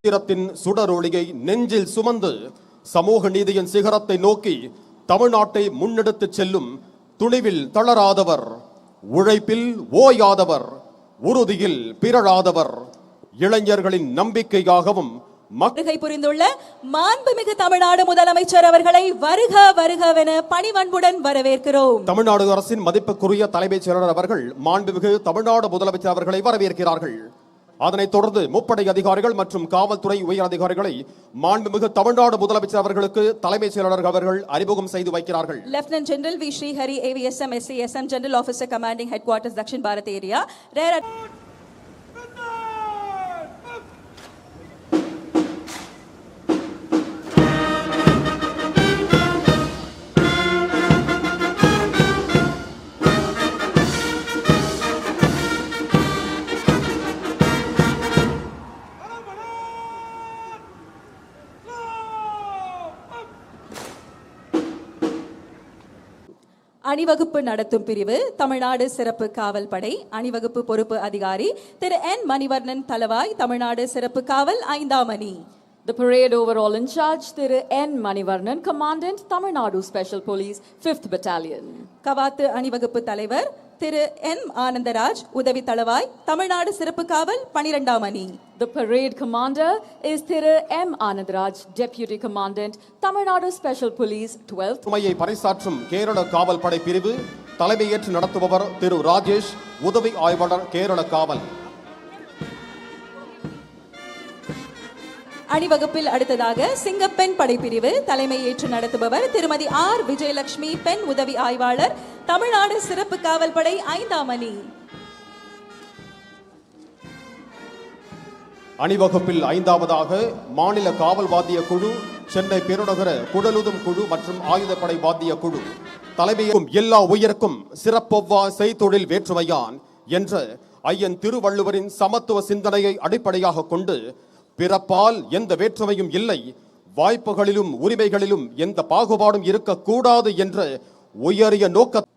வீரத்தின் சுடரொளியை நெஞ்சில் சுமந்து சமூக நீதியின் சிகரத்தை நோக்கி தமிழ்நாட்டை முன்னெடுத்துச் செல்லும் துணிவில் தளராதவர், உழைப்பில் ஓயாதவர், உறுதியில் பிறழாதவர், இளைஞர்களின் நம்பிக்கையாகவும் வருகை புரிந்துள்ள மாண்புமிகு தமிழ்நாடு முதலமைச்சர் அவர்களை வருக வருகவென பணிவன்புடன் வரவேற்கிறோம். தமிழ்நாடு அரசின் மதிப்புக்குரிய தலைமைச் செயலர் அவர்கள் மாண்புமிகு தமிழ்நாடு முதலமைச்சர் அவர்களை வரவேற்கிறார்கள். அதனைத் தொடர்ந்து முப்படை அதிகாரிகள் மற்றும் காவல்துறை உயர் அதிகாரிகளை மாண்புமிகு தமிழ்நாடு முதலமைச்சர் அவர்களுக்கு தலைமைச் செயலாளர் அவர்கள் அறிமுகம் செய்து வைக்கிறார்கள். Lieutenant general V Srihari AVSM SCSM general officer commanding head quarters Dakshin Bharat area. அணிவகுப்பு நடத்தும் பிரிவு தமிழ்நாடு சிறப்பு காவல் படை அணிவகுப்பு பொறுப்பு அதிகாரி திரு N மணிவர்ணன் தலவாய், தமிழ்நாடு சிறப்பு காவல் 5ஆம் அணி. The parade overall in charge Thiru N மணிவர்ணன், Commandant Tamil Nadu Special Police 5th Battalion. கவாத்து அணிவகுப்பு தலைவர் திரு M ஆனந்தராஜ், உதவி தளவாய், தமிழ்நாடு சிறப்பு காவல் 12ஆம் அணி. The parade commander is Thiru M Anandaraj, Deputy Commandant Tamil Nadu Special Police 12th. சுமையை பறைசாற்றும் கேரள காவல் படை பிரிவு தலைமையேற்று நடத்துபவர் திரு ராஜேஷ், உதவி ஆய்வாளர் கேரள காவல். அணிவகுப்பில் அடுத்ததாக சிங்கப்பெண் படைப்பிரிவு தலைமை ஏற்று நடத்துபவர் திருமதி R விஜயலட்சுமி, பெண் உதவி ஆய்வாளர், தமிழ்நாடு சிறப்பு காவல் படை 5ஆம் அணி. அணிவகுப்பில் 5ஆவதாக மாநில காவல் வாத்திய குழு, சென்னை பெருநகர குடலுதும் குழு மற்றும் ஆயுதப்படை வாத்திய குழு தலைமையும் எல்லா உயிருக்கும் சிறப்பொவ்வா செய்தொழில் வேற்றுமையான் என்ற ஐயன் திருவள்ளுவரின் சமத்துவ சிந்தனையை அடிப்படையாக கொண்டு பிறப்பால் எந்த வேற்றுமையும் இல்லை, வாய்ப்புகளிலும் உரிமைகளிலும் எந்த பாகுபாடும் இருக்கக்கூடாது என்ற உயரிய நோக்க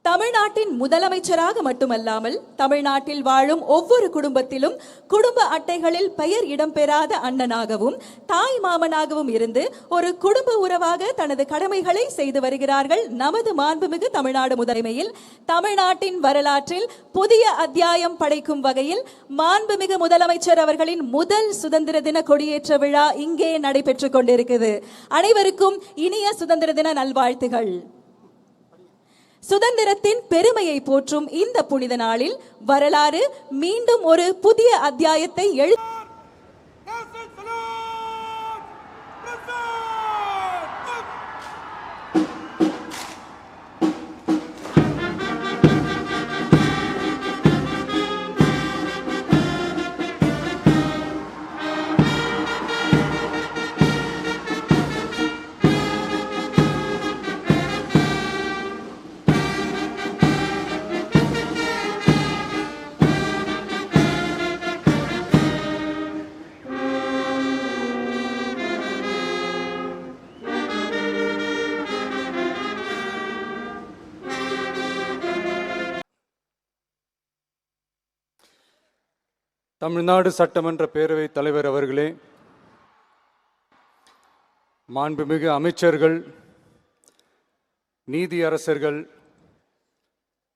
தமிழ்நாட்டின் முதலமைச்சராக மட்டுமல்லாமல் தமிழ்நாட்டில் வாழும் ஒவ்வொரு குடும்பத்திலும் குடும்ப அட்டைகளில் பெயர் இடம்பெறாத அண்ணனாகவும் தாய் மாமனாகவும் இருந்து ஒரு குடும்ப உறவாக தனது கடமைகளை செய்து வருகிறார்கள் நமது மாண்புமிகு தமிழ்நாடு முதலமையில். தமிழ்நாட்டின் வரலாற்றில் புதிய அத்தியாயம் படைக்கும் வகையில் மாண்புமிகு முதலமைச்சர் அவர்களின் முதல் சுதந்திர தின கொடியேற்ற விழா இங்கே நடைபெற்றுக் கொண்டிருக்கிறது. அனைவருக்கும் இனிய சுதந்திர தின நல்வாழ்த்துகள். சுதந்திரத்தின் பெருமையை போற்றும் இந்த புனித நாளில் வரலாறு மீண்டும் ஒரு புதிய அத்தியாயத்தை தமிழ்நாடு சட்டமன்ற பேரவைத் தலைவர் அவர்களே, மாண்புமிகு அமைச்சர்கள், நீதியரசர்கள்,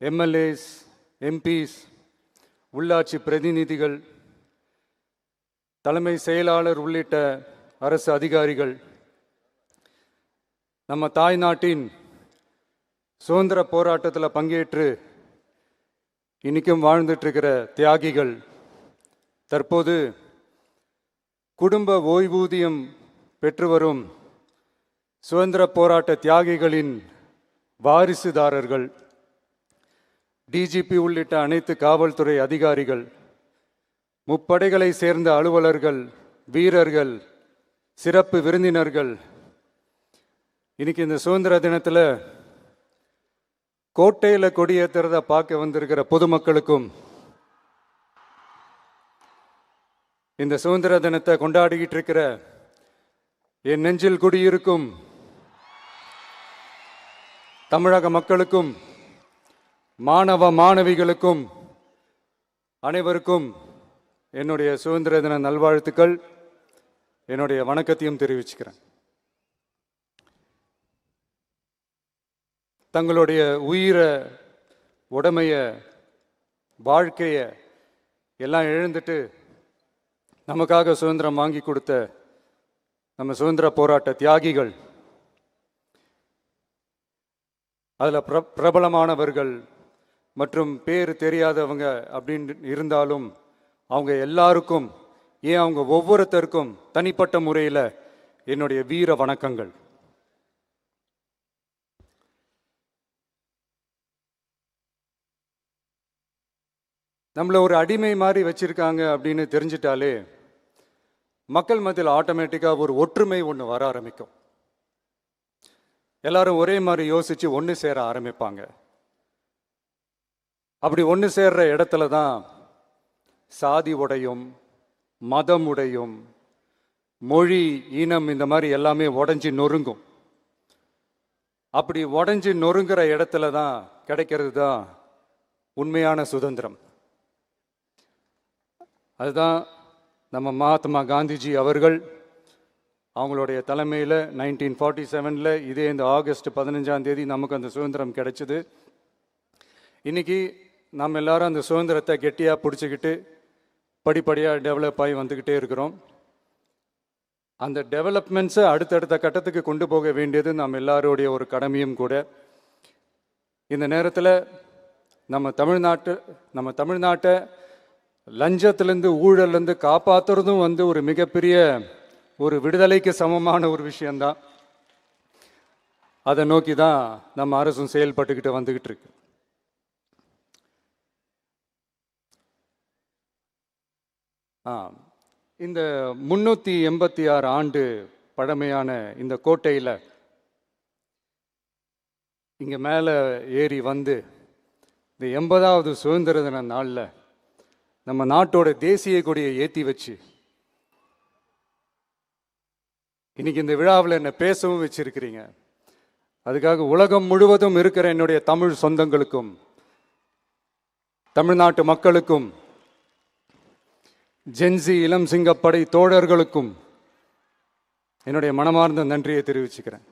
MLAs, MPs, உள்ளாட்சி பிரதிநிதிகள், தலைமை செயலாளர் உள்ளிட்ட அரசு அதிகாரிகள், நம்ம தாய் நாட்டின் சுதந்திர போராட்டத்தில் பங்கேற்று இன்னைக்கும் வாழ்ந்துட்டு இருக்கிற தியாகிகள், தற்போது குடும்ப ஓய்வூதியம் பெற்று வரும் சுதந்திர போராட்ட தியாகிகளின் வாரிசுதாரர்கள், DGP உள்ளிட்ட அனைத்து காவல்துறை அதிகாரிகள், முப்படைகளை சேர்ந்த அலுவலர்கள், வீரர்கள், சிறப்பு விருந்தினர்கள், இன்னைக்கு இந்த சுதந்திர தினத்தில் கோட்டையில் கொடியேற்றுறத பார்க்க வந்திருக்கிற பொதுமக்களுக்கும், இந்த சுதந்திர தினத்தை கொண்டாடிக்கிட்டு இருக்கிற என் நெஞ்சில் குடியிருக்கும் தமிழக மக்களுக்கும், மாணவ மாணவிகளுக்கும் அனைவருக்கும் என்னுடைய சுதந்திர தின நல்வாழ்த்துக்கள், என்னுடைய வணக்கத்தையும் தெரிவிச்சுக்கிறேன். தங்களுடைய உயிரை, உடமைய, வாழ்க்கைய எல்லாம் இழந்துட்டு நமக்காக சுதந்திரம் வாங்கி கொடுத்த நம்ம சுதந்திர போராட்ட தியாகிகள், அதில் பிரபலமானவர்கள் மற்றும் பேர் தெரியாதவங்க அப்படின்னு இருந்தாலும் அவங்க எல்லாருக்கும், ஏன் அவங்க ஒவ்வொருத்தருக்கும் தனிப்பட்ட முறையில் என்னுடைய வீர வணக்கங்கள். நம்மளை ஒரு அடிமை மாதிரி வச்சிருக்காங்க அப்படின்னு தெரிஞ்சிட்டாலே மக்கள் மத்தியில் ஆட்டோமேட்டிக்காக ஒரு ஒற்றுமை ஒன்று வர ஆரம்பிக்கும். எல்லாரும் ஒரே மாதிரி யோசிச்சு ஒன்று சேர ஆரம்பிப்பாங்க. அப்படி ஒன்று சேர்ற இடத்துல தான் சாதி உடையும், மதம் உடையும், மொழி, இனம் இந்த மாதிரி எல்லாமே உடைஞ்சி நொறுங்கும். அப்படி உடைஞ்சி நொறுங்குற இடத்துல தான் கிடைக்கிறது தான் உண்மையான சுதந்திரம். அதுதான் நம்ம மகாத்மா காந்திஜி அவர்கள் அவங்களுடைய தலைமையில் 1947 இதே இந்த ஆகஸ்ட் 15 நமக்கு அந்த சுதந்திரம் கிடைச்சிது. இன்னைக்கு நம்ம எல்லாரும் அந்த சுதந்திரத்தை கெட்டியாக பிடிச்சிக்கிட்டு படிப்படியாக டெவலப் ஆகி வந்துக்கிட்டே இருக்கிறோம். அந்த டெவலப்மெண்ட்ஸை அடுத்தடுத்த கட்டத்துக்கு கொண்டு போக வேண்டியது நம்ம எல்லாருடைய ஒரு கடமையும் கூட. இந்த நேரத்தில் நம்ம தமிழ்நாட்டை லஞ்சத்திலேருந்து, ஊழல்லேருந்து காப்பாற்றுறதும் ஒரு மிகப்பெரிய ஒரு விடுதலைக்கு சமமான ஒரு விஷயந்தான். அதை நோக்கி தான் நம்ம அரசும் செயல்பட்டுக்கிட்டு வந்துக்கிட்டு இருக்கு. இந்த 386 ஆண்டு பழமையான இந்த கோட்டையில் இங்கே மேலே ஏறி வந்து இந்த 80வது சுதந்திர தின நாளில் நம்ம நாட்டோட தேசிய கொடியை ஏற்றி வச்சு இன்னைக்கு இந்த விழாவில் என்னை பேசவும் வச்சிருக்கிறீங்க. அதுக்காக உலகம் முழுவதும் இருக்கிற என்னுடைய தமிழ் சொந்தங்களுக்கும், தமிழ்நாட்டு மக்களுக்கும், ஜென்சி இளம் சிங்கப்படை தோழர்களுக்கும் என்னுடைய மனமார்ந்த நன்றியை தெரிவிச்சுக்கிறேன்.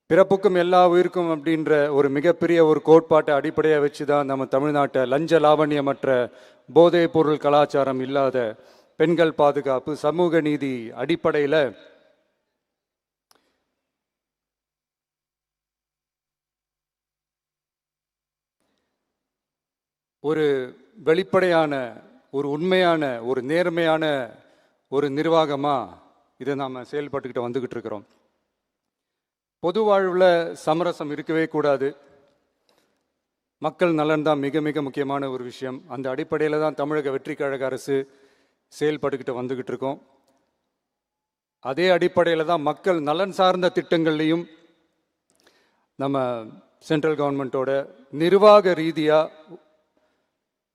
பிறப்புக்கும் எல்லா உயிருக்கும் அப்படின்ற ஒரு மிகப்பெரிய ஒரு கோட்பாட்டை அடிப்படையாக வச்சு தான் நம்ம தமிழ்நாட்டை லஞ்ச லாவண்யமற்ற, போதைப் பொருள் கலாச்சாரம் இல்லாத, பெண்கள் பாதுகாப்பு, சமூக நீதி அடிப்படையில் ஒரு வெளிப்படையான, ஒரு உண்மையான, ஒரு நேர்மையான ஒரு நிர்வாகமாக இதை நாம் செயல்பட்டுக்கிட்டு வந்துக்கிட்டு இருக்கிறோம். பொது வாழ்வில் சமரசம் இருக்கவே கூடாது. மக்கள் நலன் தான் மிக மிக முக்கியமான ஒரு விஷயம். அந்த அடிப்படையில் தான் தமிழக வெற்றி கழக அரசு செயல்பட்டுக்கிட்டு வந்துக்கிட்டு இருக்கோம். அதே அடிப்படையில் தான் மக்கள் நலன் சார்ந்த திட்டங்கள்லையும் நம்ம சென்ட்ரல் கவர்மெண்ட்டோட நிர்வாக ரீதியாக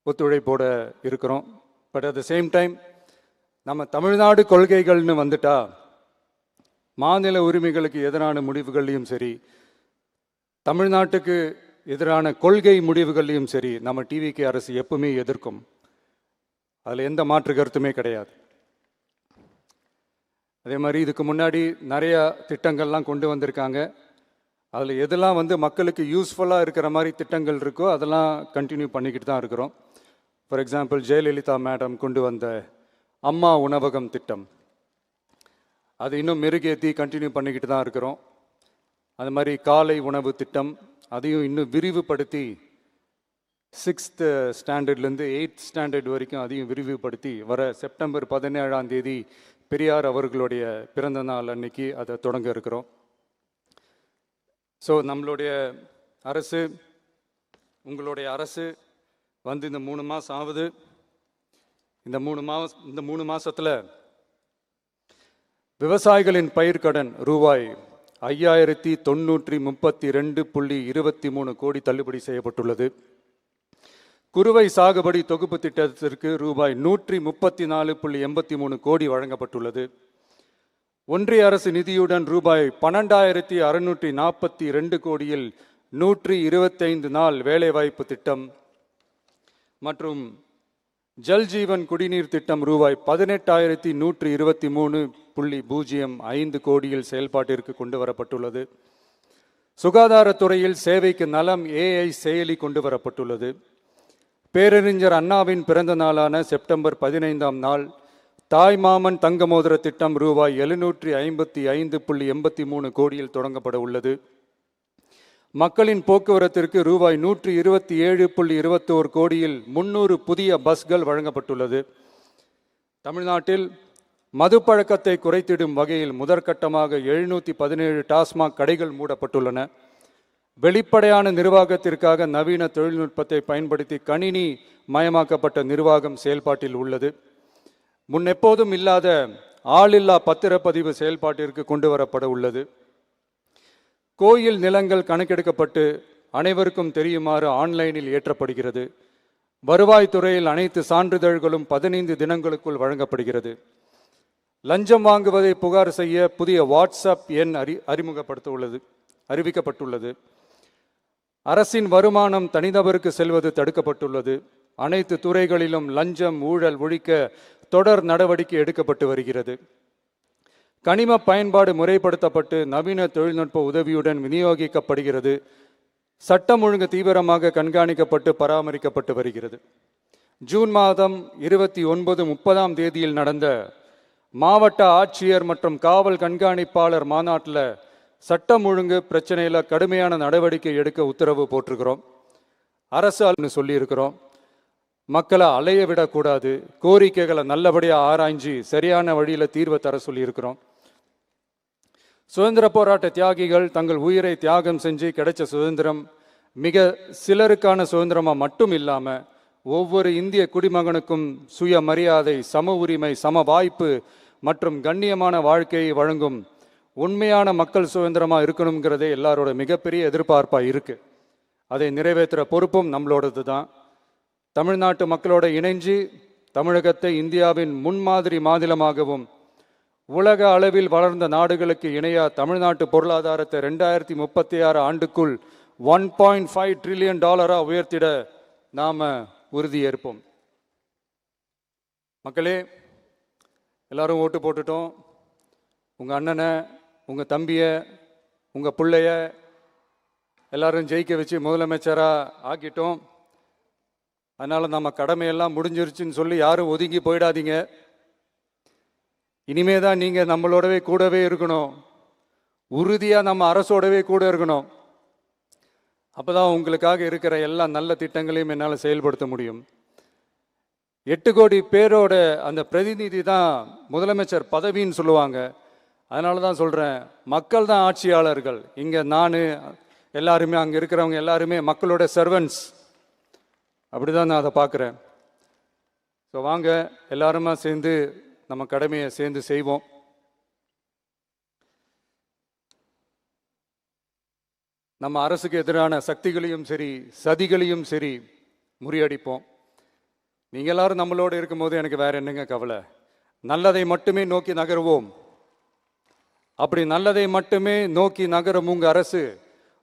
ஒத்துழைப்போட இருக்கிறோம். But at the same time நம்ம தமிழ்நாடு கொள்கைகள்னு வந்துட்டா மாநில உரிமைகளுக்கு எதிரான முடிவுகள்லையும் சரி, தமிழ்நாட்டுக்கு எதிரான கொள்கை முடிவுகள்லையும் சரி, நம்ம டிவிகே அரசு எப்பவுமே எதிர்க்கும். அதில் எந்த மாற்று கருத்துமே கிடையாது. அதே மாதிரி இதுக்கு முன்னாடி நிறையா திட்டங்கள்லாம் கொண்டு வந்திருக்காங்க. அதில் எதெல்லாம் மக்களுக்கு யூஸ்ஃபுல்லாக இருக்கிற மாதிரி திட்டங்கள் இருக்கோ அதெல்லாம் கண்டினியூ பண்ணிக்கிட்டு தான் இருக்கிறோம். ஃபார் எக்ஸாம்பிள், ஜெயலலிதா மேடம் கொண்டு வந்த அம்மா உணவகம் திட்டம், அது இன்னும் மெருகேற்றி கண்டினியூ பண்ணிக்கிட்டு தான் இருக்கிறோம். அது மாதிரி காலை உணவு திட்டம், அதையும் இன்னும் விரிவுபடுத்தி 6th ஸ்டாண்டர்ட்லேருந்து 8th ஸ்டாண்டர்ட் வரைக்கும் அதையும் விரிவுபடுத்தி வர செப்டம்பர் 17 பெரியார் அவர்களுடைய பிறந்த நாள் அன்னைக்கு அதை தொடங்க இருக்கிறோம். ஸோ நம்மளுடைய அரசு, உங்களுடைய அரசு இந்த 3 மாதம் ஆகுது. இந்த 3 மாதத்தில் விவசாயிகளின் பயிர்க்கடன் ரூபாய் 5932.23 கோடி தள்ளுபடி செய்யப்பட்டுள்ளது. குறுவை சாகுபடி தொகுப்பு திட்டத்திற்கு ரூபாய் 134.83 கோடி வழங்கப்பட்டுள்ளது. ஒன்றிய அரசு நிதியுடன் ரூபாய் 12,642 கோடியில் 125 நாள் வேலைவாய்ப்பு திட்டம் மற்றும் ஜல் ஜீவன் குடிநீர் திட்டம் ரூபாய் 18,123.05 கோடியில் செயல்பாட்டிற்கு கொண்டு வரப்பட்டுள்ளது. சுகாதாரத்துறையில் சேவைக்கு நலம் AI செயலி கொண்டு வரப்பட்டுள்ளது. பேரறிஞர் அண்ணாவின் பிறந்த நாளான செப்டம்பர் 15ஆம் நாள் தாய்மாமன் தங்க மோதிர திட்டம் ரூபாய் 755.83 கோடியில் தொடங்கப்பட உள்ளது. மக்களின் போக்குவரத்திற்கு ரூபாய் 127.21 கோடியில் 300 புதிய பஸ்கள் வழங்கப்பட்டுள்ளது. தமிழ்நாட்டில் மதுப்பழக்கத்தை குறைத்திடும் வகையில் முதற்கட்டமாக 717 டாஸ்மாக் கடைகள் மூடப்பட்டுள்ளன. வெளிப்படையான நிர்வாகத்திற்காக நவீன தொழில்நுட்பத்தை பயன்படுத்தி கணினி மயமாக்கப்பட்ட நிர்வாகம் செயல்பாட்டில் உள்ளது. முன்னெப்போதும் இல்லாத ஆளில்லா பத்திரப்பதிவு செயல்பாட்டிற்கு கொண்டு வரப்பட உள்ளது. கோயில் நிலங்கள் கணக்கெடுக்கப்பட்டு அனைவருக்கும் தெரியுமாறு ஆன்லைனில் ஏற்றப்படுகிறது. வருவாய்த்துறையில் அனைத்து சான்றிதழ்களும் 15 தினங்களுக்குள் வழங்கப்படுகிறது. லஞ்சம் வாங்குவதை புகார் செய்ய புதிய வாட்ஸ்அப் எண் அறிவிக்கப்பட்டுள்ளது. அரசின் வருமானம் தனிநபருக்கு செல்வது தடுக்கப்பட்டுள்ளது. அனைத்து துறைகளிலும் லஞ்சம் ஊழல் ஒழிக்க தொடர் நடவடிக்கை எடுக்கப்பட்டு வருகிறது. கனிம பயன்பாடு முறைப்படுத்தப்பட்டு நவீன தொழில்நுட்ப உதவியுடன் விநியோகிக்கப்படுகிறது. சட்டம் ஒழுங்கு தீவிரமாக கண்காணிக்கப்பட்டு பராமரிக்கப்பட்டு வருகிறது. ஜூன் மாதம் 29, 30ஆம் தேதியில் நடந்த மாவட்ட ஆட்சியர் மற்றும் காவல் கண்காணிப்பாளர் மாநாட்டில் சட்டம் ஒழுங்கு பிரச்சனையில் கடுமையான நடவடிக்கை எடுக்க உத்தரவு போட்டிருக்கிறோம். அரசு சொல்லியிருக்கிறோம். மக்களை அலைய விடக்கூடாது, கோரிக்கைகளை நல்லபடியாக ஆராய்ஞ்சி சரியான வழியில் தீர்வை தர சொல்லியிருக்கிறோம். சுதந்திர போராட்ட தியாகிகள் தங்கள் உயிரை தியாகம் செஞ்சு கிடைச்ச சுதந்திரம் மிக சிலருக்கான சுதந்திரமாக மட்டும் இல்லாமல் ஒவ்வொரு இந்திய குடிமகனுக்கும் சுய மரியாதை, சம உரிமை, சம வாய்ப்பு மற்றும் கண்ணியமான வாழ்க்கையை வழங்கும் உண்மையான மக்கள் சுதந்திரமாக இருக்கணுங்கிறதே எல்லாரோட மிகப்பெரிய எதிர்பார்ப்பாக இருக்குது. அதை நிறைவேற்றுற பொறுப்பும் நம்மளோடது தான். தமிழ்நாட்டு மக்களோட இணைஞ்சு தமிழகத்தை இந்தியாவின் முன்மாதிரி மாநிலமாகவும் உலக அளவில் வளர்ந்த நாடுகளுக்கு இணையாக தமிழ்நாட்டு பொருளாதாரத்தை 2036 ஆண்டுக்குள் $1.5 trillion உயர்த்திட நாம் உறுதியேற்போம். மக்களே, எல்லாரும் ஓட்டு போட்டுட்டோம். உங்கள் அண்ணனை, உங்கள் தம்பியை, உங்கள் பிள்ளைய எல்லாரும் ஜெயிக்க வச்சு முதலமைச்சராக ஆக்கிட்டோம். அதனால் நம்ம கடமையெல்லாம் முடிஞ்சிருச்சுன்னு சொல்லி யாரும் ஒதுங்கி போயிடாதீங்க. இனிமே தான் நீங்கள் நம்மளோடவே கூடவே இருக்கணும். உறுதியாக நம்ம அரசோடவே கூட இருக்கணும். அப்போ தான் உங்களுக்காக இருக்கிற எல்லா நல்ல திட்டங்களையும் என்னால் செயல்படுத்த முடியும். 8 கோடி பேரோட அந்த பிரதிநிதி தான் முதலமைச்சர் பதவின்னு சொல்லுவாங்க. அதனால தான் சொல்கிறேன், மக்கள் தான் ஆட்சியாளர்கள். இங்கே நான் எல்லாருமே, அங்கே இருக்கிறவங்க எல்லாருமே மக்களோட சர்வன்ட்ஸ். அப்படி தான் நான் அதை பார்க்குறேன். ஸோ வாங்க எல்லாருமா சேர்ந்து நம்ம கடமையை சேர்ந்து செய்வோம். நம்ம அரசுக்கு எதிரான சக்திகளையும் சரி சதிகளையும் சரி முறியடிப்போம். நீங்கள் எல்லாரும் நம்மளோடு இருக்கும்போது எனக்கு வேற என்னங்க கவலை? நல்லதை மட்டுமே நோக்கி நகருவோம். அப்படி நல்லதை மட்டுமே நோக்கி நகரும் உங்கள் அரசு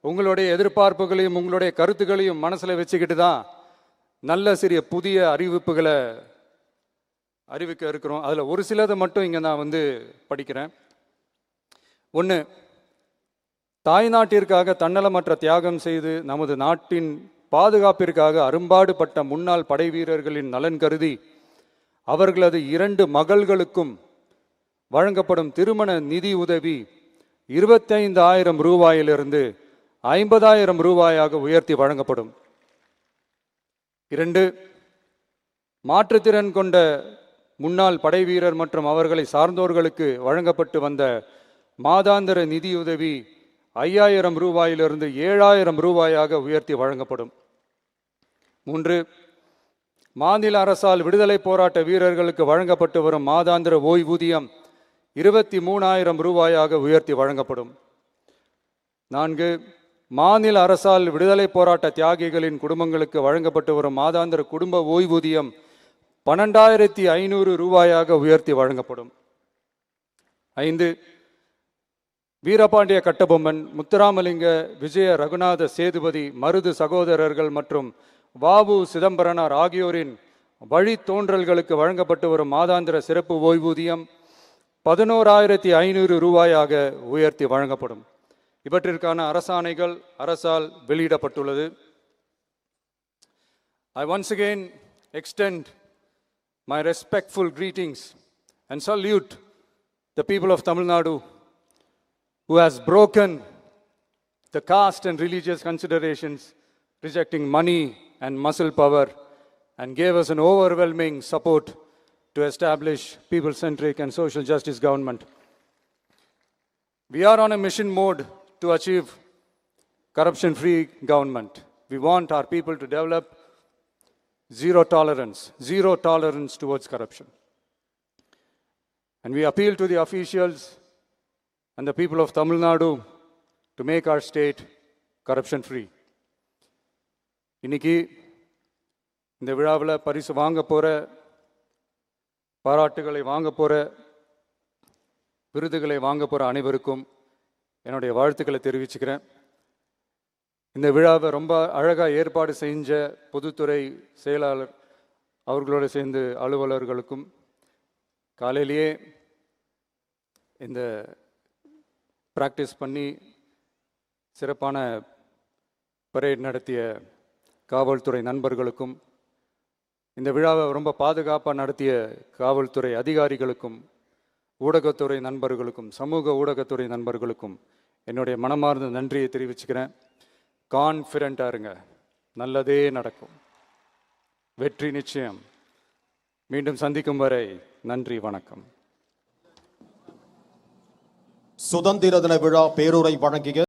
உங்களுடைய எதிர்பார்ப்புகளையும் உங்களுடைய கருத்துக்களையும் மனசில் வச்சுக்கிட்டு தான் நல்ல சிறிய புதிய அறிவிப்புகளை அறிவிக்க இருக்கிறோம். அதில் ஒரு சிலதை மட்டும் இங்கே நான் படிக்கிறேன். 1, தாய்நாட்டிற்காக தன்னலமற்ற தியாகம் செய்து நமது நாட்டின் பாதுகாப்பிற்காக அரும்பாடுபட்ட முன்னாள் படை வீரர்களின் நலன் கருதி அவர்களது 2 மகள்களுக்கும் வழங்கப்படும் திருமண நிதி உதவி 25,000 ரூபாயிலிருந்து 50,000 ரூபாயாக உயர்த்தி வழங்கப்படும். 2, மாற்றுத்திறன் கொண்ட முன்னாள் படை வீரர் மற்றும் அவர்களை சார்ந்தோர்களுக்கு வழங்கப்பட்டு வந்த மாதாந்திர நிதியுதவி 5,000 ரூபாயிலிருந்து 7,000 ரூபாயாக உயர்த்தி வழங்கப்படும். 3, மாநில அரசால் விடுதலை போராட்ட வீரர்களுக்கு வழங்கப்பட்டு வரும் மாதாந்திர ஓய்வூதியம் 23,000 ரூபாயாக உயர்த்தி வழங்கப்படும். 4, மாநில அரசால் விடுதலை போராட்ட தியாகிகளின் குடும்பங்களுக்கு வழங்கப்பட்டு வரும் மாதாந்திர குடும்ப ஓய்வூதியம் 12,500 ரூபாயாக உயர்த்தி வழங்கப்படும். 5, வீரபாண்டிய கட்டபொம்மன், முத்துராமலிங்க, விஜய ரகுநாத சேதுபதி, மருது சகோதரர்கள் மற்றும் வ.உ. சிதம்பரனார் ஆகியோரின் வழித்தோன்றல்களுக்கு வழங்கப்பட்டு வரும் மாதாந்திர சிறப்பு ஓய்வூதியம் 11,500 ரூபாயாக உயர்த்தி வழங்கப்படும். இவற்றிற்கான அரசாணைகள் அரசால் வெளியிடப்பட்டுள்ளது. I once again extend my respectful greetings and salute the people of Tamil Nadu who has broken the caste and religious considerations, rejecting money and muscle power, and gave us an overwhelming support to establish people-centric and social justice government. We are on a mission mode to achieve corruption-free government. We want our people to develop zero tolerance towards corruption. And we appeal to the officials and the people of Tamil Nadu to make our state corruption-free. இன்னைக்கு இந்த விழாவில் பரிசு வாங்க போகிற, பாராட்டுகளை வாங்க போகிற, விருதுகளை வாங்க போகிற அனைவருக்கும் என்னுடைய வாழ்த்துக்களை தெரிவிச்சுக்கிறேன். இந்த விழாவை ரொம்ப அழகாக ஏற்பாடு செஞ்ச பொதுத்துறை செயலாளர் அவர்களோடு சேர்ந்து அலுவலர்களுக்கும், காலையிலேயே இந்த ப்ராக்டிஸ் பண்ணி சிறப்பான பரேட் நடத்திய காவல்துறை நண்பர்களுக்கும், இந்த விழாவை ரொம்ப பாதுகாப்பாக நடத்திய காவல்துறை அதிகாரிகளுக்கும், ஊடகத்துறை நண்பர்களுக்கும், சமூக ஊடகத்துறை நண்பர்களுக்கும் என்னுடைய மனமார்ந்த நன்றியை தெரிவிச்சுக்கிறேன். கான்ஃபிடென்ட்டாக இருங்க, நல்லதே நடக்கும், வெற்றி நிச்சயம். மீண்டும் சந்திக்கும் வரை நன்றி, வணக்கம். சுதந்திர தின விழா பேருரை வழங்கிய